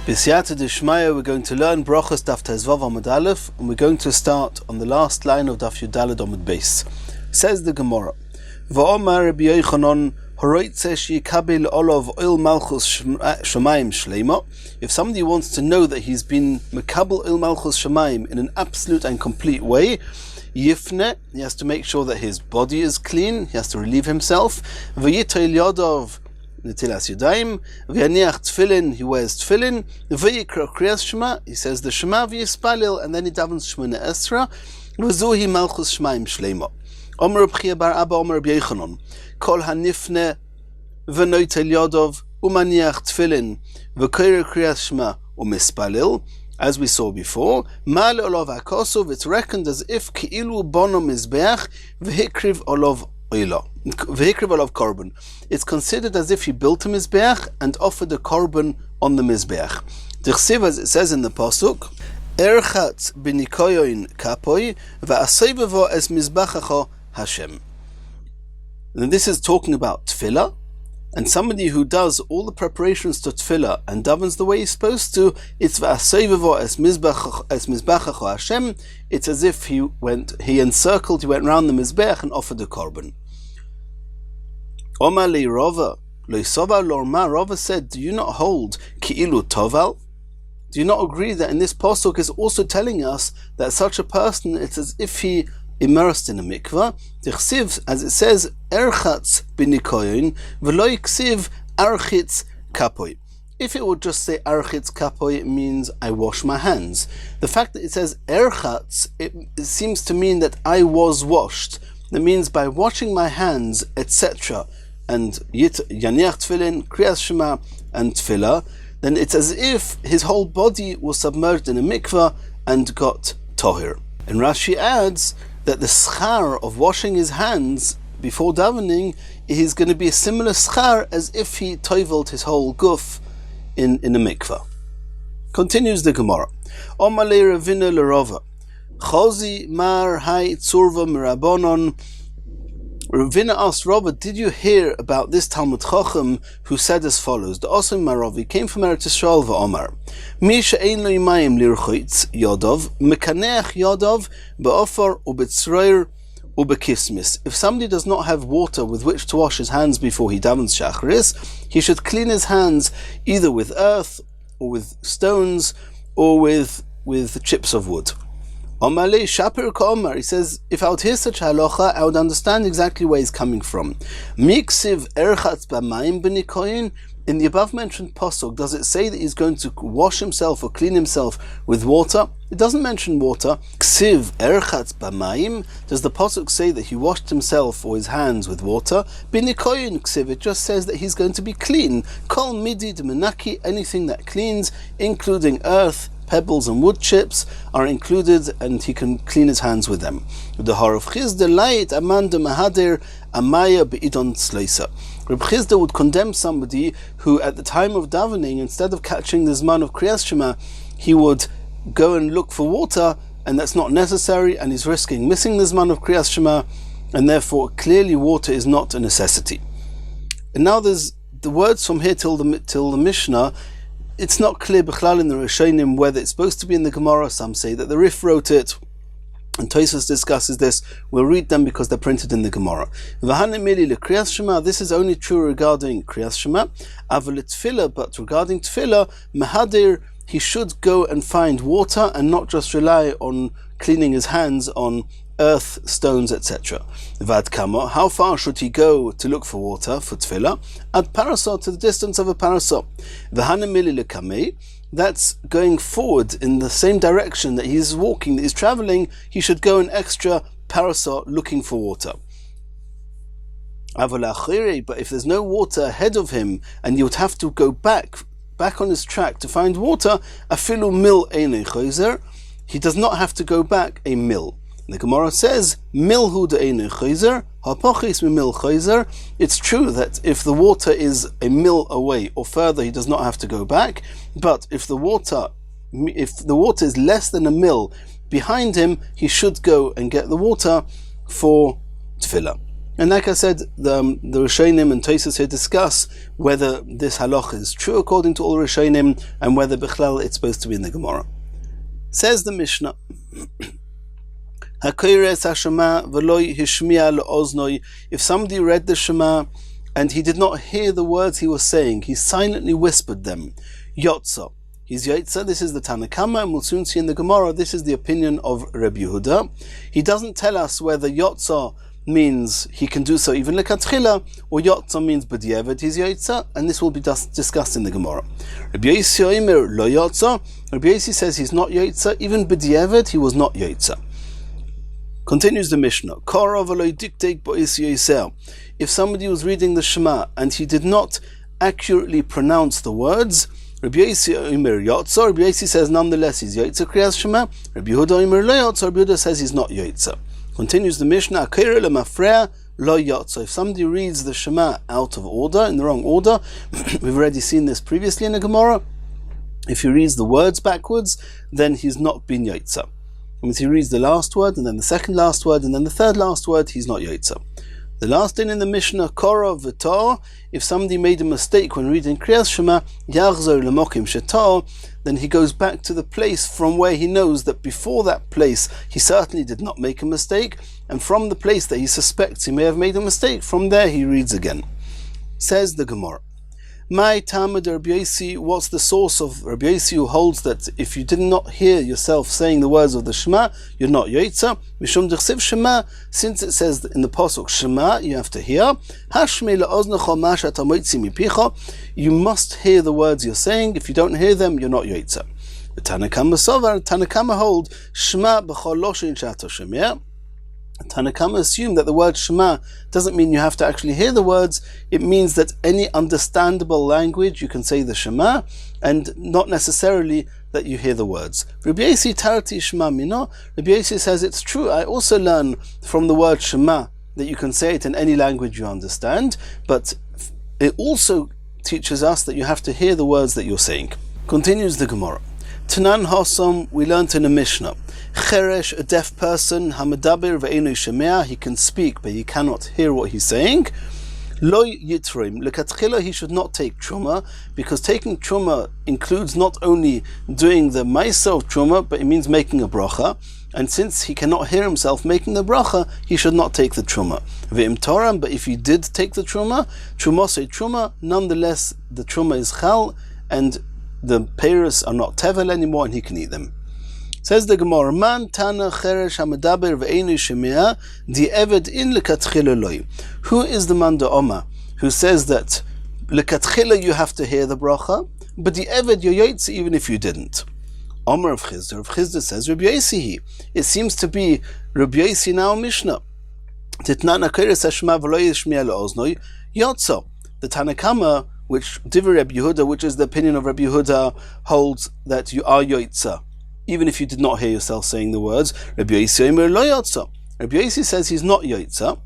B'siyata d'shmaya, we're going to learn Brachos Daf Tezvav Amud Aleph, and we're going to start on the last line of Daf Yudalad Amud Beis. Says the Gemara, V'omar Rabbi Yochanan Horoitze sheyikabil olav oil malchus shamayim shleima. If somebody wants to know that he's been mekabel il malchus shamayim in an absolute and complete way, yifne, he has to make sure that his body is clean, he has to relieve himself. V'yitoil yodov netilas yadayim, v'yaniach tefillin, he wears tefillin, v'yikra kriyas shema, he says the shema v'yispalil, and then he davens shemona esra, v'zuhi malchus shamayim shleima. Omer Reb Chia bar Abba Omer Reb Yochanan, Kol hanifne v'noitel yodov umaniach tefillin v'koyer kriyas shema umispalil. As we saw before, mal olav hakosov, it's reckoned as if ki'ilu bono mizbeach v'hikriv olav oila, v'hikriv olav korban. It's considered as if he built a mizbeach and offered a korban on the mizbeach. D'chsiv, as it says in the pasuk, erchat b'nikoyon kapoi v'asaybevo es mizbachacho Hashem. And this is talking about tefillah, and somebody who does all the preparations to tefillah and davens the way he's supposed to, it's v'asayvevo es mizbachacho Hashem. It's as if he went round the mizbeach and offered a korban. Omar li Rava, lo yisova lorma, Rava said, do you not hold ki'ilu toval? Do you not agree that in this pasuk is also telling us that such a person, it's as if he immersed in a mikvah? T'chsiv, as it says, erchatz b'nikoyon v'lo yiksiv architz kapoy. If it would just say architz kapoy, it means I wash my hands. The fact that it says erchatz, it seems to mean that I was washed. That means by washing my hands, etc., and yaniach tefillin, kriyas shema, and tefillah, then it's as if his whole body was submerged in a mikvah and got tohir. And Rashi adds that the schar of washing his hands before davening is going to be a similar schar as if he toivelt his whole guf in a mikvah. Continues the Gemara. Omale Ravina Lerova. Chozi mar hai tzurva mirabonon. Ravina asked Rava, did you hear about this Talmud Chacham who said as follows? The Osim Maravi came from Eretz Yisrael v'Omar, Mi she'ein lo yimayim lirchitz yodov, mekaneach yodov be'ofor u'betzroir u'bekismis. If somebody does not have water with which to wash his hands before he davens shacharis, he should clean his hands either with earth or with stones or with chips of wood. Omale Shapir Ka'omar, he says, if I would hear such halacha, I would understand exactly where he's coming from. Miksiv erchatz b'mayim b'nikoyin. In the above mentioned pasuk, does it say that he's going to wash himself or clean himself with water? It doesn't mention water. Ksiv erchatz b'mayim. Does the pasuk say that he washed himself or his hands with water? B'nikoyin ksiv. It just says that he's going to be clean. Kol midid menaki, anything that cleans, including earth, pebbles and wood chips are included, and he can clean his hands with them. The Harav Chizda light amanda mahadir amaya beidon tzleisa. Reb Chizda would condemn somebody who, at the time of davening, instead of catching the zman of kriyas shema, he would go and look for water, and that's not necessary, and he's risking missing the zman of kriyas shema, and therefore clearly water is not a necessity. And now there's the words from here till the Mishnah. It's not clear b'chlal in the Rishonim whether it's supposed to be in the Gemara. Some say that the Rif wrote it, and Tosfos discusses this. We'll read them because they're printed in the Gemara. V'hanemili lekriyas shema. This is only true regarding kriyas shema. Aval tefillah, but regarding tefillah, mehadir, he should go and find water and not just rely on cleaning his hands on earth, stones, etc. Vad kama, how far should he go to look for water for tefillah? Ad parasot, to the distance of a parasot. V'hanemili lekamei, that's going forward in the same direction that he's walking, that he's traveling. He should go an extra parasot looking for water. Aval achiri, but if there's no water ahead of him and you would have to go back on his track to find water, afilu mil einei chozer, he does not have to go back a mil. The Gemara says, Milhu de'einei chozer, hapochis mimil chozer. It's true that if the water is a mil away or further, he does not have to go back. But if the water is less than a mil behind him, he should go and get the water for tefillah. And like I said, the Rishonim and Tosfos here discuss whether this halacha is true according to all Rishonim and whether bichlal it's supposed to be in the Gemara. Says the Mishnah, if somebody read the Shema and he did not hear the words he was saying, he silently whispered them, Yotza. He's Yotza. This is the Tanna Kama, and we'll soon see in the Gemara, this is the opinion of Rabbi Yehuda. He doesn't tell us whether Yotza means he can do so even lekatchila, or Yotza means b'diavad he's Yotza, and this will be discussed in the Gemara. Rabbi Yossi Omer lo Yotza. Rabbi Yossi says he's not Yotza, even b'diavad he was not Yotza. Continues the Mishnah. If somebody was reading the Shema and he did not accurately pronounce the words, Rabbi Yossi Omer Yotza. Rabbi Yossi says nonetheless he's Yotza Kriyas Shema. Rabbi Yehuda Omer lo Yotza. Rabbi Yehuda says he's not Yotza. Continues the Mishnah, if somebody reads the Shema out of order, in the wrong order, we've already seen this previously in the Gemara, if he reads the words backwards, then he's not been Yotza. If he reads the last word, and then the second last word, and then the third last word, he's not Yotza. The last thing in the Mishnah, Kora v'tar, if somebody made a mistake when reading Kriyas Shema, Yachzor l'mokim shetar, then he goes back to the place from where he knows that before that place he certainly did not make a mistake, and from the place that he suspects he may have made a mistake, from there he reads again. Says the Gemara, My Talmud Rabbi Yossi, what's the source of Rabbi Yossi who holds that if you did not hear yourself saying the words of the Shema, you're not Yotza? Mishum d'chsev Shema, since it says in the pasuk Shema, you have to hear. Hashmei la'oznecha ma she'ata motzi mipicha, you must hear the words you're saying. If you don't hear them, you're not Yotza. The Tanna Kama sovar, Tanna Kama hold Shema b'chol loshin she'ata shemeh. Tanna Kama assume that the word Shema doesn't mean you have to actually hear the words. It means that any understandable language you can say the Shema, and not necessarily that you hear the words. Rabbi Yossi tarati Shema mino. Rabbi Yossi says it's true. I also learn from the word Shema that you can say it in any language you understand, but it also teaches us that you have to hear the words that you're saying. Continues the Gemara. Tanan Hosom, we learnt in a Mishnah. Cheresh, a deaf person, Hamadabir ve'enu shemea, he can speak but he cannot hear what he's saying. Lo yitrim, lekatchila, he should not take truma, because taking truma includes not only doing the ma'aseh of truma, but it means making a bracha. And since he cannot hear himself making the bracha, he should not take the truma. Ve'im toram, but if he did take the truma, trumosei truma, nonetheless the truma is chal, and the peiros are not tevel anymore, and he can eat them. Says the Gemara, Man tana cheresh hamadaber ve'enu shemea di eved in lekatchila loy. Who is the man da'oma who says that lekatchila you have to hear the bracha, but the eved you're yotze even if you didn't? Omer of Chisda says Rabbi Yossi. It seems to be Rabbi Yossi now Mishnah. Titnana keres hashma v'lo yishmi'a le'oznoi yotzo. The Tanna Kama, which Divrei Rabbi Yehuda, which is the opinion of Rabbi Yehuda, holds that you are yotza even if you did not hear yourself saying the words. Rabbi Yossi Omer lo yotza. Rabbi Yossi says he's not yotza.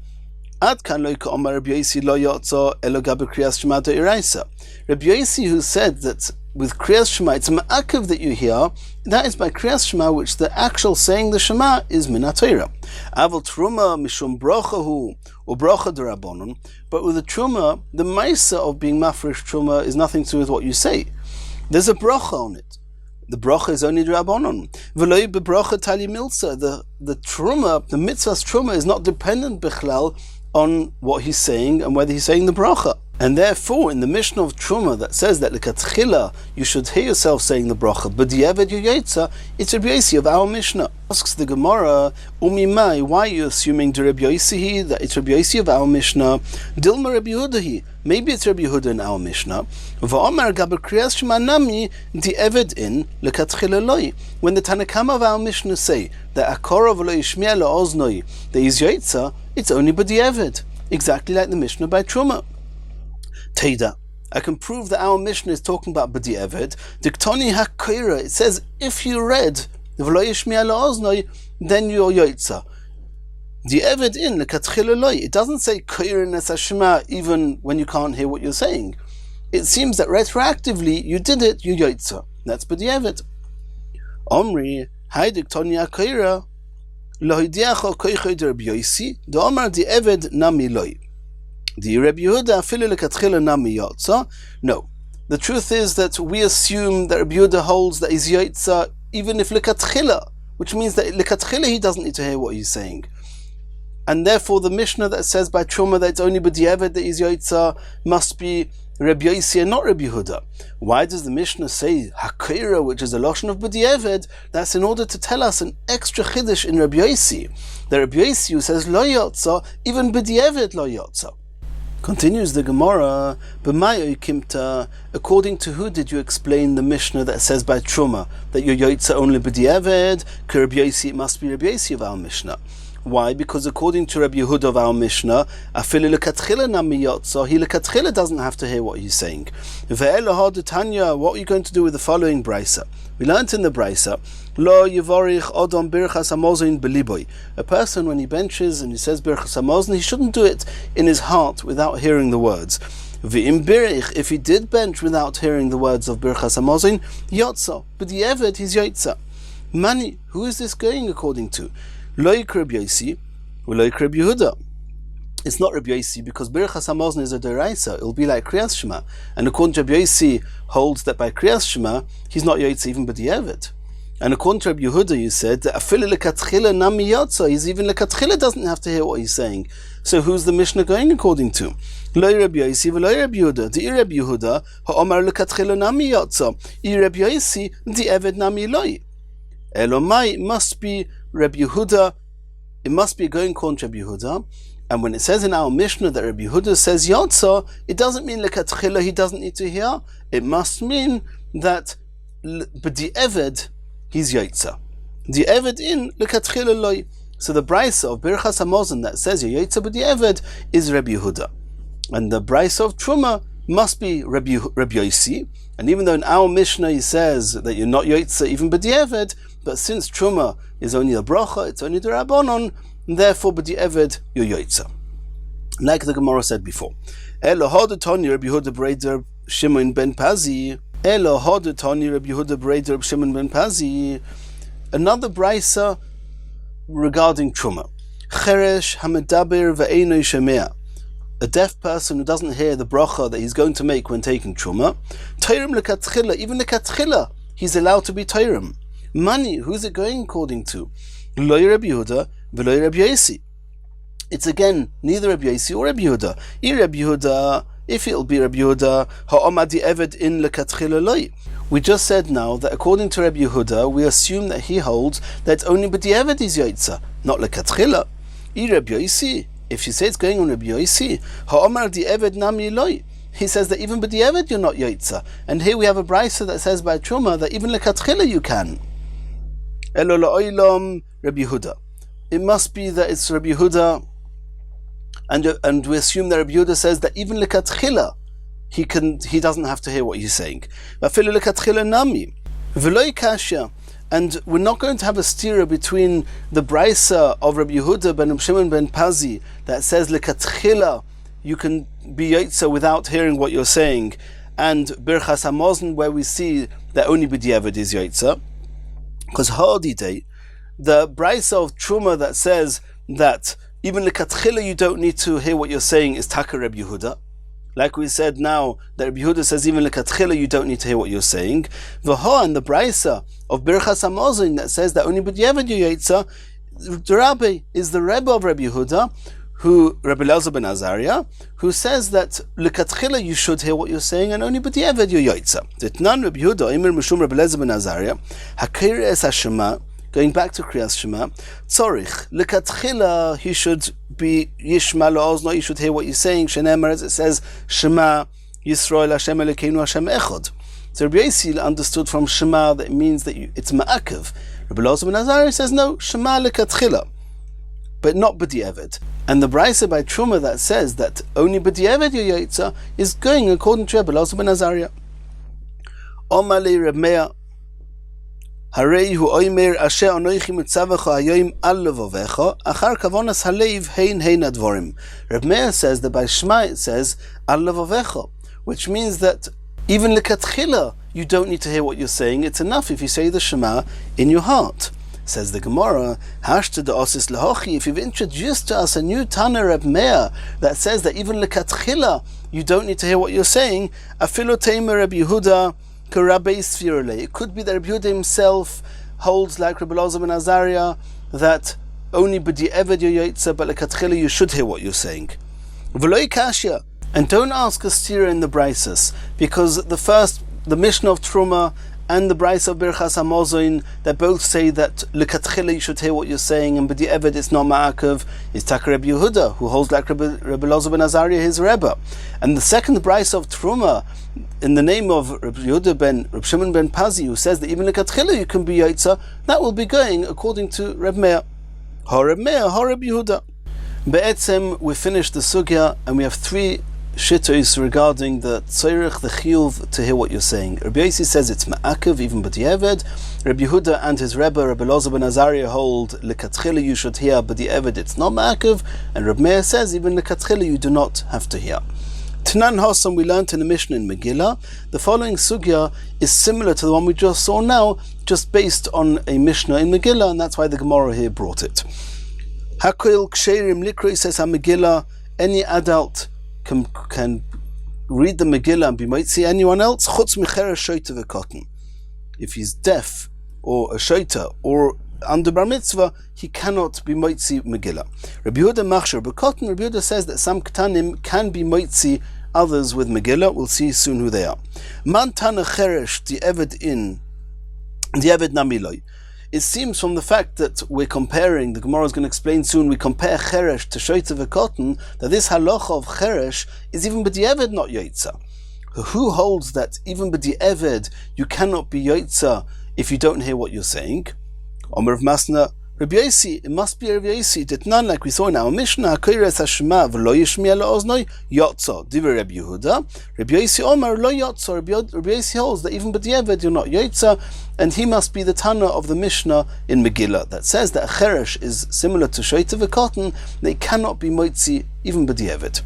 Ad kan lo ka'omer Rabbi Yossi lo yotza elo gabe kriyas shema de'iraisa. Rabbi Yossi, who said that with kriyas shema it's ma'akev that you hear, that is by kriyas shema, which the actual saying the shema is min haTorah. Aval truma mishum brachahu or bracha d'Rabbanan. But with the truma, the ma'aseh of being mafresh truma is nothing to do with what you say. There's a bracha on it. The bracha is only d'Rabbanan. V'lo bebracha tali milsa. The truma, the mitzvah's truma, is not dependent bichlal on what he's saying and whether he's saying the bracha. And therefore, in the Mishnah of Truma that says that lekatchila you should hear yourself saying the bracha, but diavad yotza, it's Rabbi Yossi of our Mishnah. Asks the Gemara, Umimai, why are you assuming the Rabbi Yossi that it's Rabbi Yossi of our Mishnah? Dilma Rabbi Yehuda, maybe it's Rabbi Yehuda in our Mishnah. Va'omer gaber kriyas shema nami diavad in lekatchila loy. When the Tanna Kama of our Mishnah say that akora v'lo yishmi'a le'oznoi that is yotza, it's only b'diavad, exactly like the Mishnah by Truma. Teida, I can prove that our Mishnah is talking about B'di Eved. Diktoni HaKoira, it says if you read V'lo yishmi'a le'oznoi, then you're yotza. The Eved in lekatchila loy. It doesn't say Koira nes hashema even when you can't hear what you're saying. It seems that retroactively you did it, you yotza. That's B'di Eved. Omri, Hai Diktoni HaKoira. Lohidiacho koicho de Rabbi Yosi, the Omar di Eved nami loi. The Rabbi Yehuda afilu lekatchila nami yotza. No. The truth is that we assume that Rabbi Yehuda holds that he's yotza even if lekatchila, which means that lekatchila he doesn't need to hear what he's saying. And therefore the Mishnah that says by Truma that it's only b'diavad that he's yotza must be Rabbi Yosi and not Rabbi Yehuda. Why does the Mishnah say Hakira, which is a lotion of b'diavad? That's in order to tell us an extra chiddush in Rabbi Yosi. The Rabbi Yosi who says lo yotza, even b'diavad lo yotza. Continues the Gemara, B'mayo kimta, according to who did you explain the Mishnah that says by Truma that your yotza only b'diavad? Rabbi Yosi, it must be Rabbi Yosi of our Mishnah. Why? Because according to Rabbi Yehuda of our Mishnah, afilu lekatchila nami yotza, he lekatchila doesn't have to hear what he's saying. Ve'elah ha'detanya, what are you going to do with the following brisa? We learnt in the brisa, lo yivorich odom birchas hamozon beliboy. A person when he benches and he says birchas hamozon, he shouldn't do it in his heart without hearing the words. Ve'im birich, if he did bench without hearing the words of birchas hamozon, yotza, but the eved he's yotza. Mani, who is this going according to? Loik Rabbi Yosi, Loik Rabbi Yehuda. It's not Rabbi Yosi because Birchas Hamazon is a deraisa. It will be like Kriyas Shema. And according to Rabbi Yosi, holds that by Kriyas Shema, he's not Yotze even b'diavad. And according to Rabbi Yehuda, you said that Afilu lekatchila nami yotza. He's even lekatchila doesn't have to hear what he's saying. So who's the Mishnah going according to? Lo Rabbi Yosi v'lo Rabbi Yehuda. Di Rabbi Yehuda ha'omar lekatchila nami yotza. I Rabbi Yosi di eved nami loi. Elomai must be Rabbi Yehuda, it must be going contra Rabbi Yehuda. And when it says in our Mishnah that Rabbi Yehuda says Yotza, it doesn't mean lekatchila he doesn't need to hear. It must mean that b'di eved he's Yotza. The eved in lekatchila loy. So the brisa of Birchas Hamazon that says Yotza b'di eved is Rabbi Yehuda. And the brisa of Truma must be Rabbi Yosi. And even though in our Mishnah he says that you're not Yotza even b'di eved, but since Truma is only a bracha, it's only the Rabbanon, and therefore b'di eved you're Yotza. Like the Gemara said before. Elo hodetoni Rabbi Yehuda b'reider Shimon ben Pazi. Elo hodetoni Rabbi Yehuda b'reider Shimon ben Pazi. Another brisa regarding Truma. Cheresh hamedaber ve'eino shemea. A deaf person who doesn't hear the bracha that he's going to make when taking Truma. Teirim lekatchila, even lekatchila, he's allowed to be teirim. Money, who's it going according to? Lo Rabbi Yehuda, v'lo Rabbi Yosi. It's again neither Rabbi Yosi or Rabbi Yehuda. Rabbi Yehuda, if it'll be Rabbi Yehuda, ha'omadi eved in lekatchila loi. We just said now that according to Rabbi Yehuda, we assume that he holds that only b'di eved is yotza, not lekatchila. Rabbi Yosi, if you say it's going on Rabbi Yosi, ha'omar di eved nami loi. He says that even b'di eved you're not yotza. And here we have a brisa that says by Truma that even lekatchila you can. Elo la'olam Rabbi Yehuda. It must be that it's Rabbi Yehuda, and we assume that Rabbi Yehuda says that even lekatchila he doesn't have to hear what he's saying. V'afilu lekatchila nami v'lo kasha. And we're not going to have a stira between the brisa of Rabbi Yehuda ben Shimon ben Pazi that says lekatchila you can be yotza without hearing what you're saying, and Birchas Hamazon where we see that only b'diavad is yotza. Because ha'odidei, the brisa of Truma that says that even lekatchila you don't need to hear what you're saying is taka Rabbi Yehuda. Like we said now, that Rabbi Yehuda says even lekatchila you don't need to hear what you're saying. V'ho, and the brisa of Birchas Hamazon that says that only b'diavad you yotza, the Rabbi is the Rebbe of Rabbi Yehuda, who Rabbi Elazar ben Azariah, who says that lekatchila you should hear what you're saying and only b'diavad you're yotza. Ditnan Rabbi Yehuda Imer Mishum Rabbi Elazar ben Azariah Hakir es Hashema. Going back to Kriyas Shema, tzorich lekatchila he should be yishma lo'ozno. He should hear what you're saying. Shenemar, as it says, Shema Yisrael Hashem Elokeinu Hashem Echad. So Rabbi Yosi understood from Shema that it means that it's ma'akev. Rabbi Elazar ben Azariah says no, Shema lekatchila, but not b'diavad. And the brisa by Truma that says that only b'diavad you're yotza is going according to Rabbi Elazar ben Azariah. Omale Reb Meir Harei hu oimer asher anoichi mitzavecha hayoim al levovecha achar kavonas halev hein advorim. Reb Meir says that by Shema it says al levovecha, which means that even lekatchila you don't need to hear what you're saying. It's enough if you say the Shema in your heart. Says the Gemara, Hashta de osis lahochi, if you've introduced to us a new Tana Reb Meir that says that even lekatchila you don't need to hear what you're saying, afilu teimer Reb Yehuda karabei sfirule. It could be that Reb Yehuda himself holds like Reb Elazar ben Azariah that only b'di eved yoyotza, but lekatchila you should hear what you're saying. V'loi kashya, and don't ask a stira in the brises, because the Mishnah of Truma and the Bryce of Birchas Hamazon that both say that lekatchila you should hear what you're saying, and b'di eved it's not ma'akev, is Taka Reb Yehuda, who holds like Reb Elazar ben Azariah his Rebbe. And the second Bryce of Truma, in the name of Reb Yehuda ben Reb Shimon ben Pazi, who says that even lekatchila you can be yotza, that will be going according to Reb Meir. Ha Reb Meir, ha Reb Yehuda. Be'etzem, we finished the sugya, and we have three shittos regarding the tzorich, the chiyuv, to hear what you're saying. Rabbi Yossi says it's ma'akev, even b'di eved. Rabbi Yehuda and his Rebbe, Rabbi Elazar ben Azariah, hold lekatchila you should hear, b'di eved it's not ma'akev. And Rabbi Meir says even lekatchila you do not have to hear. Tanan Hossam, we learned in the Mishnah in Megillah. The following sugya is similar to the one we just saw now, just based on a Mishnah in Megillah, and that's why the Gemara here brought it. Hakoil ksherim likri, says HaMegillah, any adult can read the Megillah and be mitzi anyone else, chutz micheres shoita v'kotten. If he's deaf or a shoita or under bar mitzvah, he cannot be mitzi Megillah. Rabbi Yehuda machshir b'kotten. Rabbi Yehuda says that some ketanim can be mitzi others with Megillah. We'll see soon who they are. Man tana cheresh di eved namiloi. It seems from the fact that we're comparing, the Gemara is going to explain soon, we compare cheresh to shoita v'kotten, that this halacha of cheresh is even b'di eved not yotza. Who holds that even b'di eved you cannot be yotza if you don't hear what you're saying? Omer of Masna, Rabbi Yossi, it must be Rabbi Yossi, that none, like we saw in our Mishnah, koires hashema v'lo yishmiya le'oznoi yotza. Divrei Rabbi Yehuda, Rabbi Yossi Omer lo yotza. Rabbi Yossi holds that even b'di eved you're not yotza, and he must be the Tana of the Mishnah in Megillah that says that a cheresh is similar to shoita v'kotten, they cannot be moitzi even b'di eved.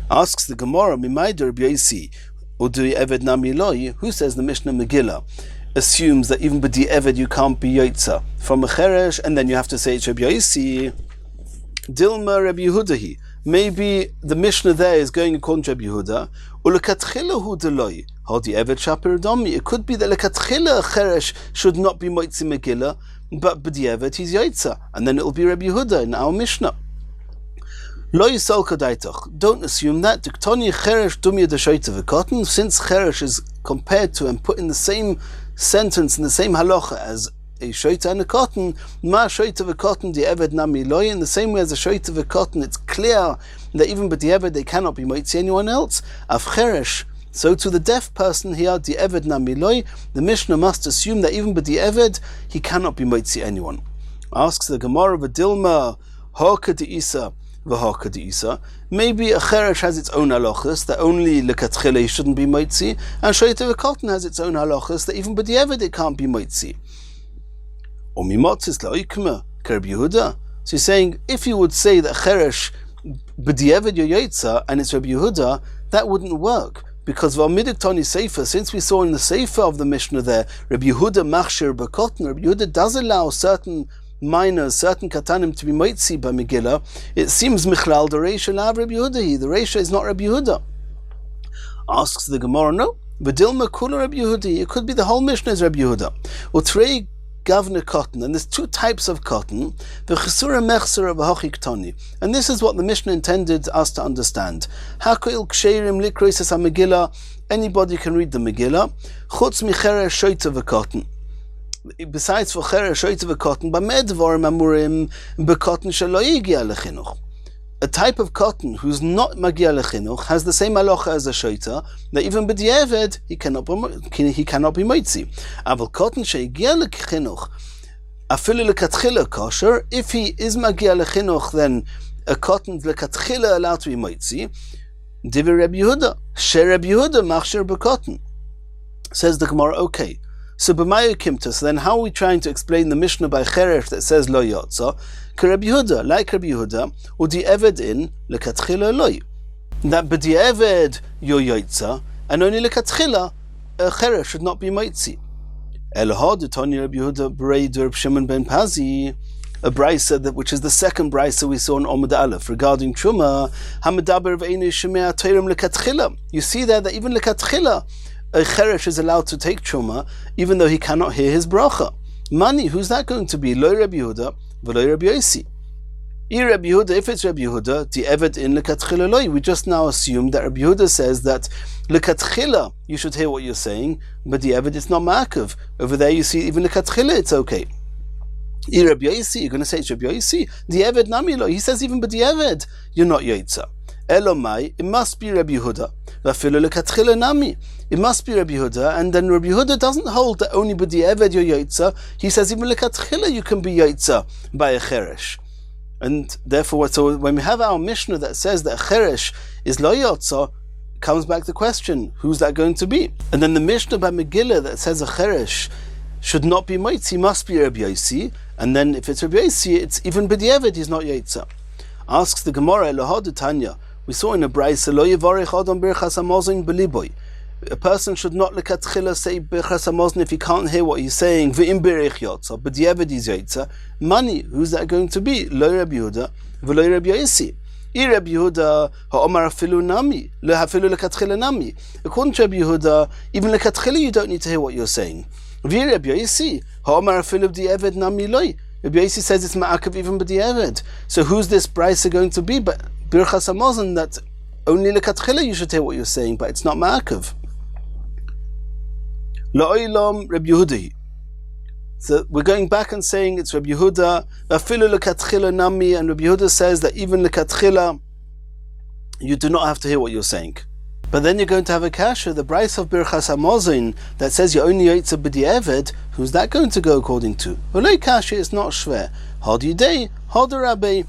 Asks the Gemara, Mimayda Rabbi Yossi, Udui eved nami loi, who says the Mishnah Megillah assumes that even b'di eved you can't be yotza from a cheresh, and then you have to say it's Rabbi Yossi. Dilma Rabbi Yehudahi. Maybe the Mishnah there is going according to Rabbi Yehuda. Ulekatchila hu deloi. Hodi eved shapir domi. It could be that lekatchila cheresh should not be moitzi Megillah, but b'di eved he's yotza, and then it will be Rabbi Yehuda in our Mishnah. Lo yisol kadaitach. Don't assume that. Diktoni cheresh dumya deshoita v'kotten. Since cheresh is compared to and put in the same sentence in the same halacha as a shoita and a cotton, ma shoita v'kotten di eved nami loy. In the same way as a shoita v'kotten, it's clear that even b'di eved they cannot be moitzi anyone else. Av cheresh. So to the deaf person here, di eved nami loy, the Mishnah must assume that even b'di eved he cannot be moitzi anyone. Asks the Gemara v'dilma haka di'isa. Maybe a cheresh has its own halachas that only lekatchila shouldn't be moitzi, and shoita v'kotten has its own halachas that even b'di eved it can't be moitzi. Or mimotzis la'ikma kerb Yehuda. So he's saying if you would say that cheresh b'di eved yoyotza and it's Rabbi Yehuda, that wouldn't work, because v'amidiktoni sefer, since we saw in the sefer of the Mishnah there, Rabbi Yehuda machshir b'kotten, Rabbi Yehuda does allow certain minors, certain katanim to be moitzi by Megillah. It seems michlal the reisha lav Rabbi Yehuda. The reisha is not Rabbi Yehuda. Asks the Gemara, no. V'dilma kula Rabbi Yehuda. It could be the whole Mishnah is Rabbi Yehuda. Utrei gavne cotton, and there's two types of cotton. V'chesura mechsura v'hochi ktoni. And this is what the Mishnah intended us to understand. Hakoil ksherim likrois es ha-Megillah. Anybody can read the Megillah. Chutz micheres shoita v'cotton. Besides for cheresh shoita v'kotten, b'medvorim amurim b'kotten shelo yigia lechinuch. A type of cotton who's not magia lechinuch has the same halacha as a shoita, that even b'di eved he cannot be moitzi. Aval cotton sheyigia lechinuch, afilu lekatchila kosher. If he is magia lechinuch, then a cotton lekatchila allowed to be moitzi. Divi Rabbi Yehuda, she Rabbi Yehuda machshir b'kotten. Says the Gemara, okay. So b'mayu kimta. So then, how are we trying to explain the Mishnah by cheresh that says lo yotza? Rabbi Yehuda, like Rabbi Yehuda, udi eved in lekatchila loy. That b'di eved yo yotza, and only lekatchila a cheresh should not be moitzi. Elahod Tanya Rabbi Yehuda Berei Reb Shimon ben Pazi, a brisa which is the second brisa we saw in Omid Aleph regarding Truma. Hamadaber v'einei shemea Torah lekatchila. You see there that even lekatchila, a cheresh is allowed to take Truma, even though he cannot hear his bracha. Mani, who's that going to be? Lo Rabbi Yehuda v'lo Rabbi Yosi. Rabbi Yehuda, if it's Rabbi Yehuda, the evet in lekatchila loy. We just now assumed that Rabbi Yehuda says that lekatchila you should hear what you're saying, but the evet it's not ma'akev. Over there you see even lekatchila it's okay. Rabbi Yosi, you're going to say it's Rabbi Yosi. The evet nami lo. He says even but the evet you're not yotza. Elomai, it must be Rabbi Yehuda. Vafilu lekatchila nami. It must be Rabbi Yehuda, and then Rabbi Yehuda doesn't hold that only but the evet you're yotza. He says even lekatchila you can be yotza by a cheresh. And therefore, so when we have our Mishnah that says that Cheresh is lo yotza, comes back the question, who's that going to be? And then the Mishnah by Megillah that says a Cheresh should not be Moitzi, must be Rabbi Yosi, and then if it's Rabbi Yosi, it's even b'diavad, he's not yotza. Asks the Gemara, Elohad Tanya, we saw in a brayse, lo yivarech adam birchas hamazon beliboy. A person should not lekatchila say birchas hamazon if he can't hear what he's saying. V'im berich yotza, but diavad is yotza. Money, who's that going to be? Lo Rabbi Yehuda, v'lo Rabbi Yosi. Rabbi Yehuda ha'omar afilu nami, lo hafilu lekatchila nami. According to Rabbi Yehuda, even lekatchila you don't need to hear what you're saying. V'ir Rabbi Yosi ha'omar afilu b'diavad nami loy. Rabbi Yosi says it's ma'akav even b'diavad. So who's this brisa going to be? But birchas hamazon that only lekatchila you should hear what you're saying, but it's not ma'akav. La'olam Rabbi Yehuda. So we're going back and saying it's Rabbi Yehuda. Afilu lekatchila nami, and Rabbi Yehuda says that even lekatchila you do not have to hear what you're saying. But then you're going to have a kasha, the brayse of birchas hamazon that says you only yotza b'diavad. Who's that going to go according to? Olei kasha is not shver. Hod yidei, hod rabbi.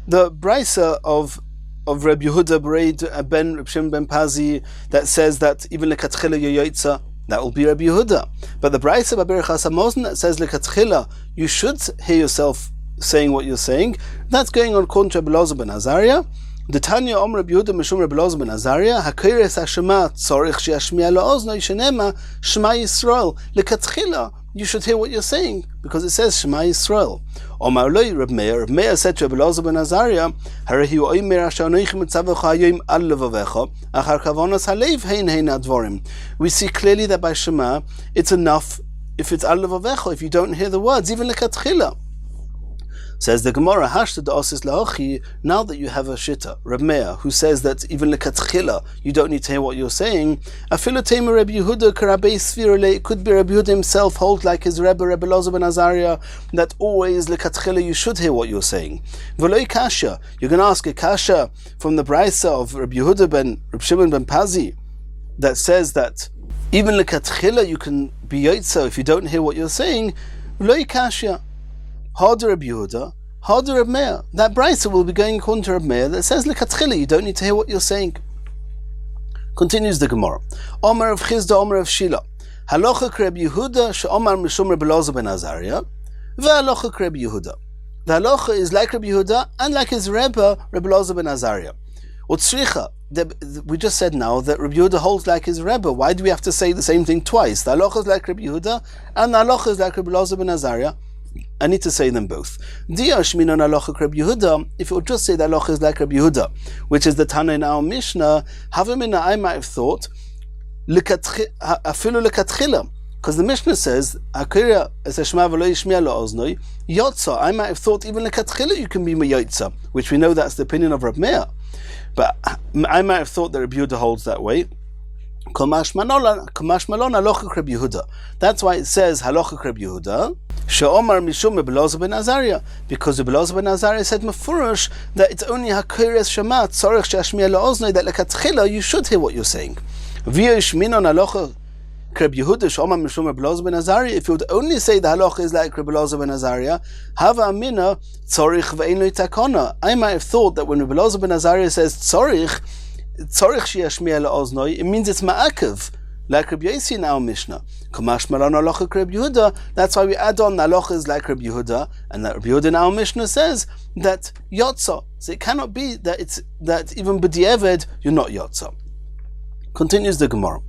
The brayse of Rabbi Yehuda Berei ben Reb Shimon ben Pazi that says that even lekatchila you yotza, that will be Rabbi Yehuda. But the brayse of birchas hamazon that says lekatchila you should hear yourself saying what you're saying, that's going on according to Rabbi Elazar ben Azariah. The Tanya Om Rabbi Yehuda Mishum Rabbi Elazar ben Azariah Hakiris Hashema Tzorich She'ashmiya La'oznoi Shenema Shema Yisrael. Lekatchila you should hear what you're saying because it says Shema Yisrael. Omar Loi Reb Meir. Reb Meir said to Rabbi Elazar ben Azariah, Harehi Oimer Asher Anoichi Mitzavecha Hayom Al Levavecha Achar Kavonas Halev Hein Hein Advorim. We see clearly that by Shema it's enough if it's Al Levavecha, if you don't hear the words, even lekatchila. Says the Gemara, Hashtad Osis Laochi, now that you have a shitta, Reb Meir, who says that even lekatchila, you don't need to hear what you're saying, Afilotema Rabbi Yehuda Karabei Svirele, it could be Rabbi Yehuda himself holds like his Rebbe, Rabbi Elazar ben Azariah, that always lekatchila you should hear what you're saying. V'loi kasha, you're going to ask a kasha from the brayse of Rabbi Yehuda ben Reb Shimon ben Pazi, that says that even lekatchila you can be yotza if you don't hear what you're saying. V'loi kasha. Harder Rabbi Yehuda, harder Reb Meir. That brayse will be going according to Reb Meir that says lekatchila you don't need to hear what you're saying. Continues the Gemara. Omer of Chizda, Omer of Shila. Halacha Reb Yehuda she'omar mishum Rabbi Elazar ben Azariah. Ve'halacha Reb Yehuda. The halacha is like Rabbi Yehuda and like his Rebbe Rabbi Elazar ben Azariah. Utzricha. We just said now that Rabbi Yehuda holds like his Rebbe. Why do we have to say the same thing twice? The halacha is like Rabbi Yehuda and the halacha is like Rabbi Elazar ben Azariah. I need to say them both. If it would just say the halacha is like Rabbi Yehuda, which is the Tana in our Mishnah, I might have thought afilu lekatchila, because the Mishnah says yotza. I might have thought even lekatchila you can be yotza, which we know that's the opinion of Reb Meir. But I might have thought that Rabbi Yehuda holds that way. That's why it says halacha Reb Yehuda she'omar mishum Reb Elazar ben Azariah, because Reb Elazar ben Azariah said mefurish that it's only hakiris shema tzorich she'ashmiya la'oznoi, that lekatchila you should hear what you're saying. V'yesh minon halacha Reb Yehuda she'omar mishum Reb Elazar ben Azariah. If you would only say the halacha is like Reb Elazar ben Azariah, hava amina tzorich ve'ein lo takona. I might have thought that when Reb Elazar ben Azariah says tzorich she'ashmiya la'oznoi, it means it's ma'akev, like Rabbi Yosi in our Mishnah. Kamash malan halacha Reb Yehuda. That's why we add on halacha is like Reb Yehuda, and that Reb Yehuda in our Mishnah says that yotza. So it cannot be that it's that even b'diavad you're not yotza. Continues the Gemara.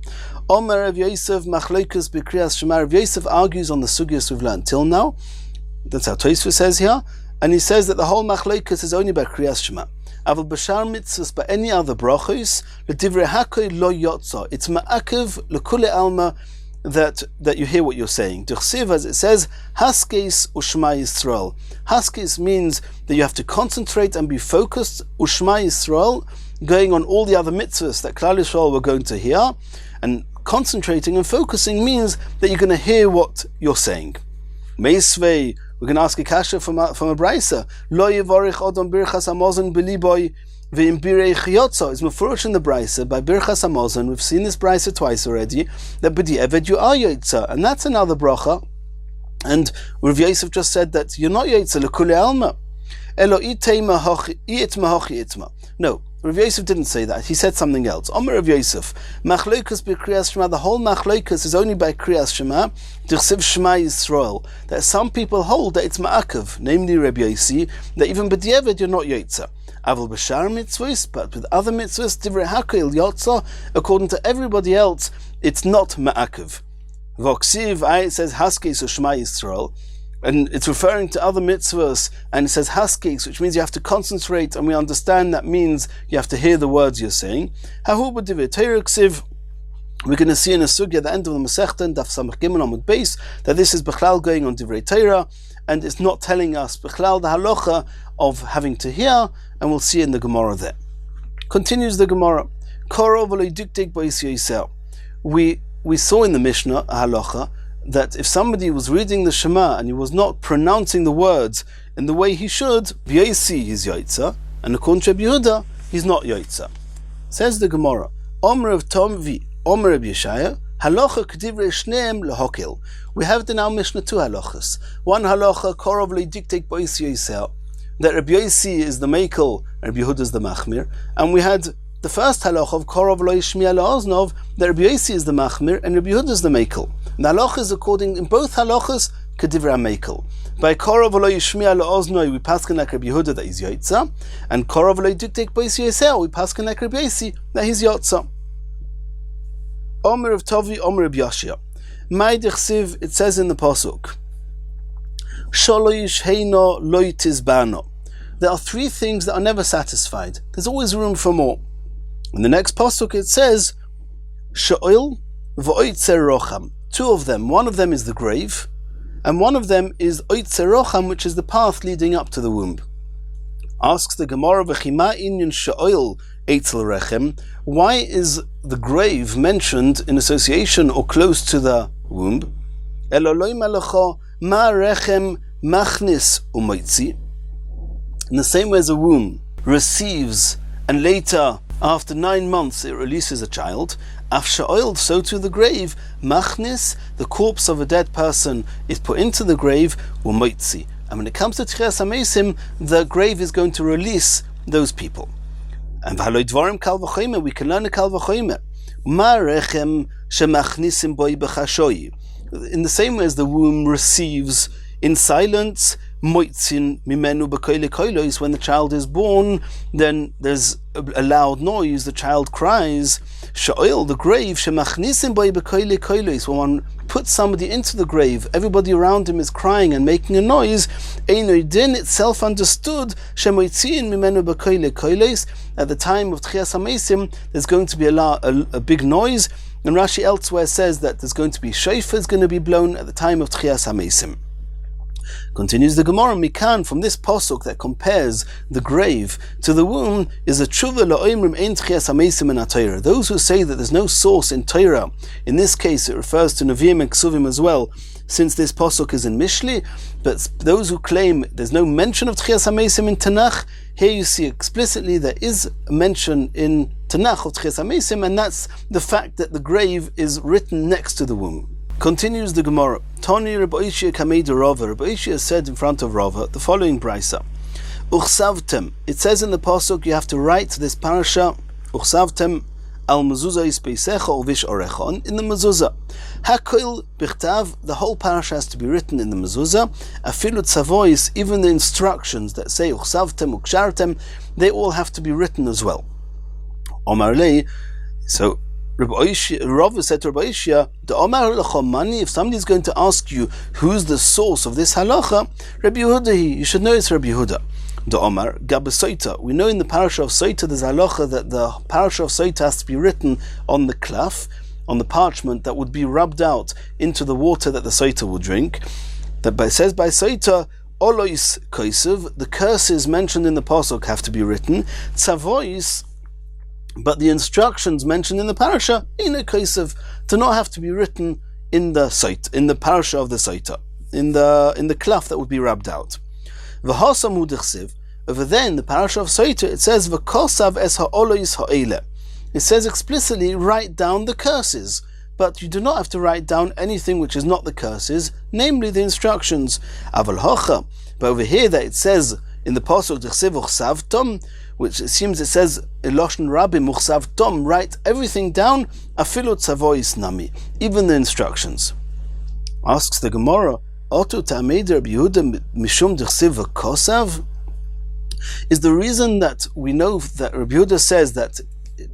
Omer Rav Yosef Machlokas B'Kriyas Shema. Rav Yosef argues on the sugyas we've learned till now. That's how Tosfos says here, and he says that the whole Machlokas is only by Kriyas Shema. Aval b'shar mitzvahs, by any other brachos, l'divrei hakol lo yotza. It's ma'akev l'kule alma that you hear what you're saying. Dechsiv, as it says, haskes u'shma Yisrael. Haskes means that you have to concentrate and be focused. U'shma Yisrael, going on all the other mitzvahs that Klal Yisrael were going to hear, and concentrating and focusing means that you're going to hear what you're saying. Meisvei, we can ask a kasha from a brisa. Lo yivarich odom birchas hamazon beliboy ve'im birei chiyotza. It's mefurish in the brisa by birchas hamazon. We've seen this brisa twice already. That b'di eved you are yotza, and that's another bracha. And Rav Yosef just said that you're not yotza lekule alma. Elo itei mahochi itma. No. Rav Yosef didn't say that. He said something else. Omer Rav Yosef, Machlokas b'Kriyas Shema. The whole Machlokas is only by Kriyas Shema. D'chsiv Shema Yisrael. That some people hold that it's ma'akev, namely Rabbi Yossi, that even b'diavad you're not yotza. Aval b'shar mitzvahs, but with other mitzvahs, divrei hakol yotza. According to everybody else, it's not ma'akev. V'oksiv, it says haskes or Shema Yisrael. And it's referring to other mitzvahs, and it says haskes, which means you have to concentrate, and we understand that means you have to hear the words you're saying. Hahu b'divrei Torah ksiv. We're going to see in a sugya at the end of the Masechta, Daf Samach Gimel Amud Beis, that this is Bechlal going on Divrei Torah, and it's not telling us Bechlal the halacha of having to hear, and we'll see in the Gemara there. Continues the Gemara. We saw in the Mishnah a halacha that if somebody was reading the Shema and he was not pronouncing the words in the way he should, V'yesi he's Yaitza, and according to Rabbi Yehuda, he's not Yaitza. Says the Gemara, Omer of Tom V, Omer of Yeshaya, Halacha K'divrei Shneim L'Hokil. We have in our Mishnah two halachas. One halacha, Korov Le'diktek Bo'is Yisel, that Rabbi Yossi is the Mekel, Rabbi Yehuda is the Machmir, and we had the first halacha of Korov Lo'ishmiya La'oznov, that Rabbi Yossi is the Machmir and Rabbi Yehuda is the Mekel. The halacha is according, in both halachas, K'divrei Mekel. By Korov Lo'ishmiya La'oznov, we paskin like Rabbi Yehuda that he's Yotza, and Korov Le'diktek Bo'is Yisel, we paskin like Rabbi Yossi that he's Yotza. Omer of Tovi, Omer of Yashia. Mai Dechsiv, it says in the Pasuk, Sholoish Heino Loitis Bano. There are three things that are never satisfied. There's always room for more. In the next Pasuk it says, Sha'oil V'oitzer Rocham. Two of them. One of them is the grave, and one of them is Oitzer Rocham, which is the path leading up to the womb. Asks the Gemara, V'chima inyan Sha'oil Eitzel Rechem. Why is the grave mentioned in association or close to the womb? Eloloi Melecho Ma Rechem Machnis Umoitzi. In the same way as a womb receives, and later, after 9 months, it releases a child, Af Sha'oil, so to the grave, Machnis, the corpse of a dead person, is put into the grave, Umoitzi. And when it comes to Tchias HaMeisim, the grave is going to release those people. And V'haloi Dvarim Kal V'choyme, we can learn a Kal V'choyme. Ma Rechem Shemachnisim Boi B'chashoyi. In the same way as the womb receives in silence, Moitzin Mimenu B'koyle Koilos, when the child is born, then there's a loud noise, the child cries. Sha'oil, the grave, Shemachnisim Boi B'koyle Koilos, when one puts somebody into the grave, everybody around him is crying and making a noise. Einoi Din, itself understood, Shemoitzin Mimenu B'koyle Koilos, at the time of Tchias HaMeisim, there's going to be a big noise, and Rashi elsewhere says that there's going to be shofar is going to be blown at the time of Tchias HaMeisim. Continues the Gemara, Mikan, from this posuk that compares the grave to the womb, is a tshuva la'oimrim ein tchias hameisim in Torah. Those who say that there's no source in Torah, in this case it refers to Nevi'im and Ksuvim as well, since this posuk is in Mishli, but those who claim there's no mention of tchias hameisim in Tanakh, here you see explicitly there is a mention in Tanakh of tchias hameisim, and that's the fact that the grave is written next to the womb. Continues the Gemara. Tani Rabbi Ishia Kamei Rava. Rabbi Ishia said in front of Rava the following brisa. Uchsavtem. It says in the pasuk you have to write this parasha. Uchsavtem al mezuzah ispeisecha uvish orechon, in the mezuzah. Hakol bichtav. The whole parasha has to be written in the mezuzah. Afilu tzavois. Even the instructions that say uchsavtem ukshartem, they all have to be written as well. Omar lei. So Rava said to Rabbi Ishia, if somebody is going to ask you who's the source of this halacha, Rabbi Yehuda, you should know it's Rabbi Yehuda. The Omar Gabasoita. We know in the parasha of Soita there's halacha that the parasha of Soita has to be written on the klaf, on the parchment that would be rubbed out into the water that the Soita will drink. That it says by Soita, Olois Kosev, the curses mentioned in the pasuk have to be written. Tzavois, but the instructions mentioned in the parasha, Ina Kosev, do not have to be written in the Soita, in the parasha of the Soita, in the klaf that would be rubbed out. V'hasam hu dichsiv. Over there in the parasha of Soita it says v'kosav es ha'olois ha'ele. It says explicitly write down the curses, but you do not have to write down anything which is not the curses, namely the instructions. Aval hocha. But over here that it says in the pasuk dichsiv uchsavtom, which it seems it says eloshen rabim uchsavtom, write everything down, afilu tzavois nami, even the instructions. Asks the Gemara, Otu ta'amei Rabbi Yehuda mishum dichsiv v'kosav? Is the reason that we know that Rabbi Yehuda says that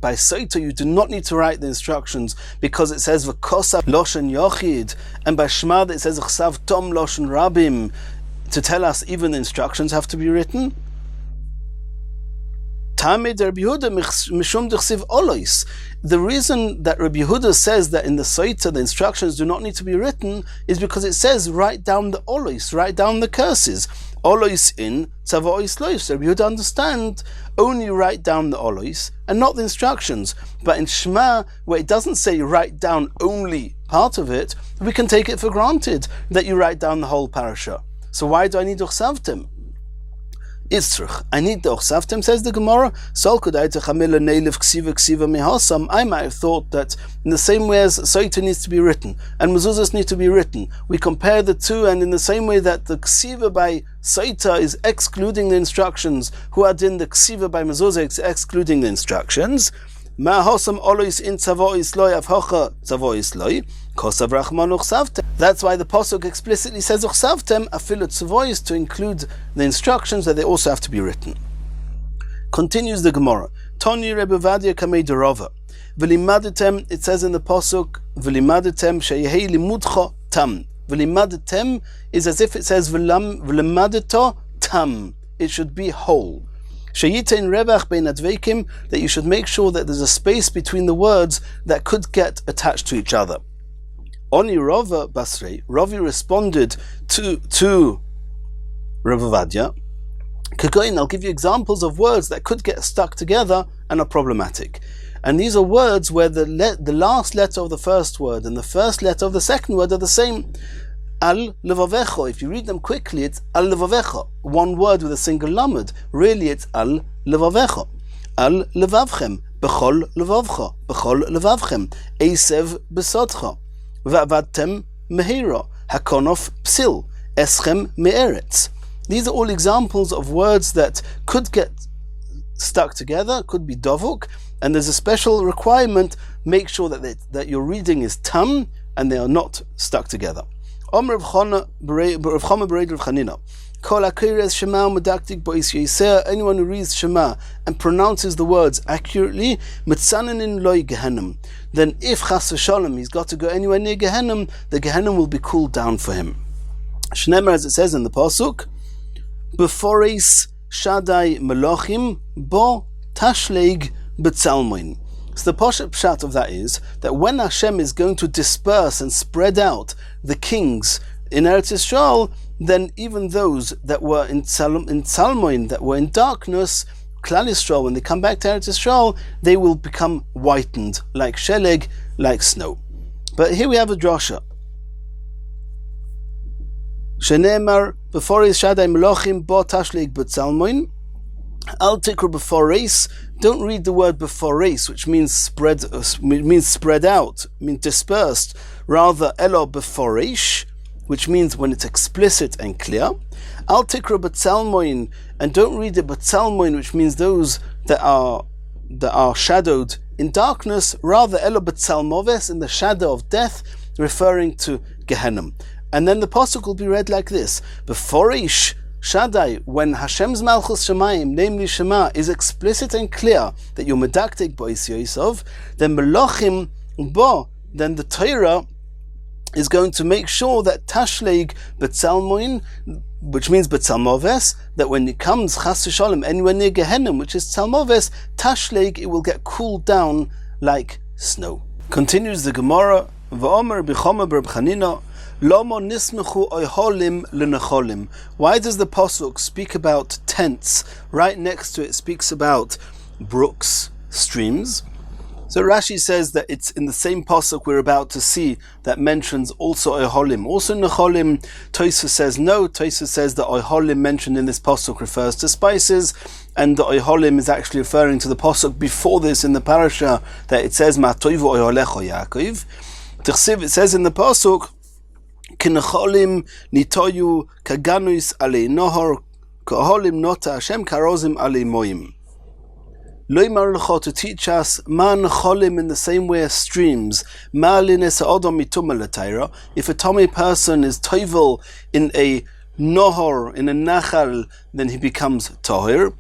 by Soita you do not need to write the instructions because it says v'kosav loshen yochid, and by Shema it says chsav tom loshen rabim, to tell us even the instructions have to be written? The reason that Rabbi Yehuda says that in the Soita the instructions do not need to be written is because it says write down the olois, write down the curses. Olois in, tzavois lois. Rabbi Yehuda understand only write down the olois and not the instructions. But in Shema, where it doesn't say write down only part of it, we can take it for granted that you write down the whole parasha. So why do I need uchsavtim? I need the uchsavtim, says the Gemara. I might have thought that in the same way as Soita needs to be written and mezuzahs need to be written, we compare the two, and in the same way that the ksiva by Soita is excluding the instructions, who are in the ksiva by mezuzah is excluding the instructions. That's why the pasuk explicitly says uchsavtem afilu tzavois, to include the instructions that they also have to be written. Continues the Gemara. Toni Rebbe Vadia kamei derova. V'limadetem, it says in the pasuk, v'limadetem sheyehei limudcha tam. V'limadetem is as if it says v'limadeto tam. It should be whole. Sheyitein revach bein adveikim, that you should make sure that there's a space between the words that could get attached to each other. Oni Rava Basrei, Ravi responded to Rav Vadia, Kagoin, I'll give you examples of words that could get stuck together and are problematic. And these are words where the last letter of the first word and the first letter of the second word are the same. Al levavecho. If you read them quickly, it's al levavecho. One word with a single lamed. Really, it's al levavecho. Al levavchem. Bechol levavcha. Bechol levavchem. Esev besodcha. Va'avadtem mehira. Hakonof psil. Eschem me'eretz. These are all examples of words that could get stuck together, could be dovuk, and there's a special requirement: make sure that your reading is tam and they are not stuck together. Anyone who reads Shema and pronounces the words accurately, then if chas v'shalom he's got to go anywhere near Gehenna, the Gehenna will be cooled down for him. Shnemer, as it says in the pasuk, Beforeis Shaddai Melochim Bo Tashleg B'Tzalmoin. So the pshat of that is that when Hashem is going to disperse and spread out the kings in Eretz Yisrael, then even those that were in Tzalmoin, that were in darkness, Klal Yisrael, when they come back to Eretz Yisrael, they will become whitened like sheleg, like snow. But here we have a drasha. Shenemar Beforeis Shaddai Melochim Bo Tashleg B'Tzalmoin. Al tikru beforeis. Don't read the word beforeis, which means spread out, means dispersed. Rather, elo beforeish, which means when it's explicit and clear. Al tikru b'tzalmoin, and don't read it b'tzalmoin, which means those that are shadowed in darkness. Rather, elo b'tzalmoves, in the shadow of death, referring to Gehenna. And then the pasuk will be read like this: beforeish Shaddai, when Hashem's Malchus Shemayim, namely Shema, is explicit and clear that you're medaktik bo'is Yosef, then Melochim But then the Torah is going to make sure that tashleg betzelmoin, which means betzelmoves, that when it comes chas v'shalom anywhere near Gehenna, which is tzelmoves, tashleg, it will get cooled down like snow. Continues the Gemara, v'omer b'chomer b'rabchanina, lomo nismechu oiholim l'necholim. Why does the pasuk speak about tents? Right next to it speaks about brooks, streams. So Rashi says that it's in the same pasuk we're about to see that mentions also oiholim, also necholim. Tosfos says no. Tosfos says that oiholim mentioned in this pasuk refers to spices, and the oiholim is actually referring to the pasuk before this in the parasha that it says ma'toivu oiholecho Yaakov. It says in the pasuk Kinecholim nitoyu kaganuis alei nohor kaholim nota Hashem karozim alei moim. Loimar lecho, to teach us ma necholim in the same way as streams. Ma lines odom mituma l'taira. If a tummy person is toivel in a nohor, in a nachal, then he becomes tohir.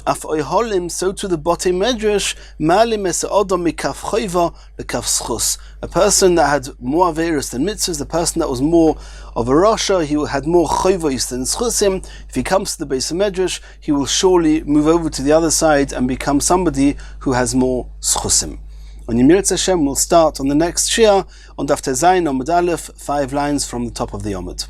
Af oiholim, so to the botei medrash, malim es odom mikaf choiva lekaf schus. A person that had more averis than mitzvahs, the person that was more of a rasha, he had more choivos than schusim. If he comes to the base of medrash, he will surely move over to the other side and become somebody who has more schusim. On Yemirat Hashem, we'll start on the next shia on Daf Tezayin Amud Aleph, 5 lines from the top of the Amud.